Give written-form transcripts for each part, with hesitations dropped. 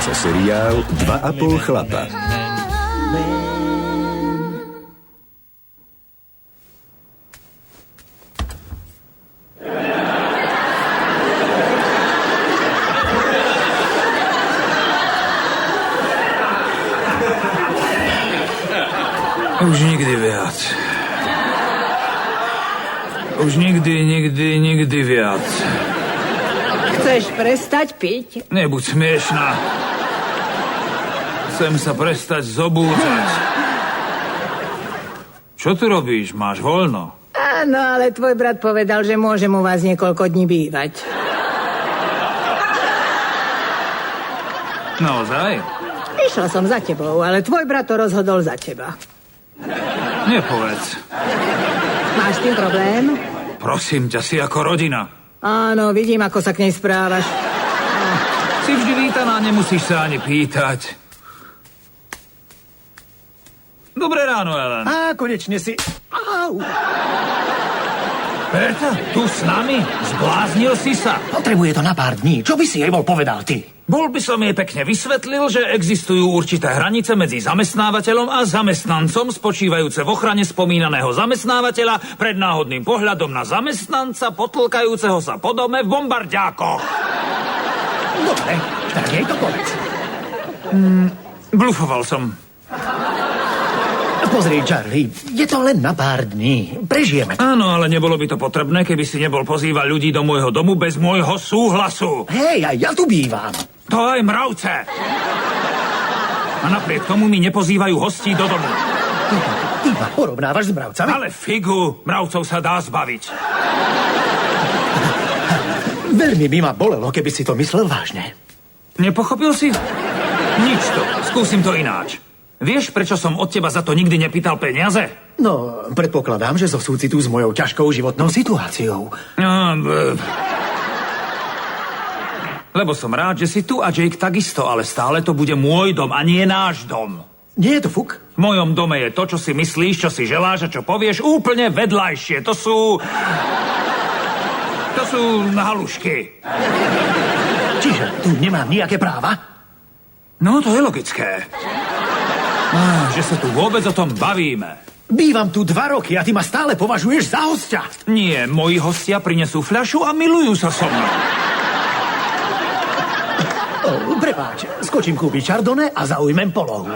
sa seriál 2,5 chlapa. Už nikdy viac. Už nikdy viac. Chceš prestať piť? Nebuď smiešná. Chcem sa prestať zobúdzať. Čo tu robíš? Máš voľno? Áno, ale tvoj brat povedal, že môžem u vás niekoľko dní bývať. Naozaj? Išla som za tebou, ale tvoj brat to rozhodol za teba. Nepovedz. Máš s tým problém? Prosím ťa, si ako rodina. Áno, vidím, ako sa k nej správaš. Si vždy vítaná, nemusíš sa ani pýtať. Dobré ráno, Ellen. Á, konečne si... Au! Berta, tu s nami? Zbláznil si sa? Potrebuje to na pár dní. Čo by si jej bol povedal ty? Bol by som jej pekne vysvetlil, že existujú určité hranice medzi zamestnávateľom a zamestnancom, spočívajúce v ochrane spomínaného zamestnávateľa pred náhodným pohľadom na zamestnanca, potlkajúceho sa po dome v bombarďákoch. Dobre, tak jej to povedz. Blufoval som. Pozri, Charlie, je to len na pár dní. Prežijeme to. Áno, ale nebolo by to potrebné, keby si nebol pozývať ľudí do môjho domu bez môjho súhlasu. Hej, aj ja tu bývam. To aj mravce. A napriek tomu mi nepozývajú hostí do domu. Ty ma porovnávaš s mravcami? Ale figu, mravcov sa dá zbaviť. Veľmi by ma bolelo, keby si to myslel vážne. Nepochopil si? Nič to. Skúsim to ináč. Vieš, prečo som od teba za to nikdy nepýtal peniaze? No, predpokladám, že zo súcitu s mojou ťažkou životnou situáciou. Lebo som rád, že si tu a Jake takisto, ale stále to bude môj dom a nie náš dom. Nie je to fuk? V mojom dome je to, čo si myslíš, čo si želáš a čo povieš, úplne vedľajšie. To sú halušky. Čiže tu nemám nejaké práva? No, to je logické. Že sa tu vôbec o tom bavíme. Bývam tu 2 roky a ty ma stále považuješ za hostia. Nie, moji hostia prinesú fľašu a milujú sa so mnou. Prepáč, skočím kúpiť chardonnay a zaujmem polohu.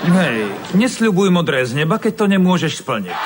Hej, nesľubuj modré z neba, keď to nemôžeš splniť.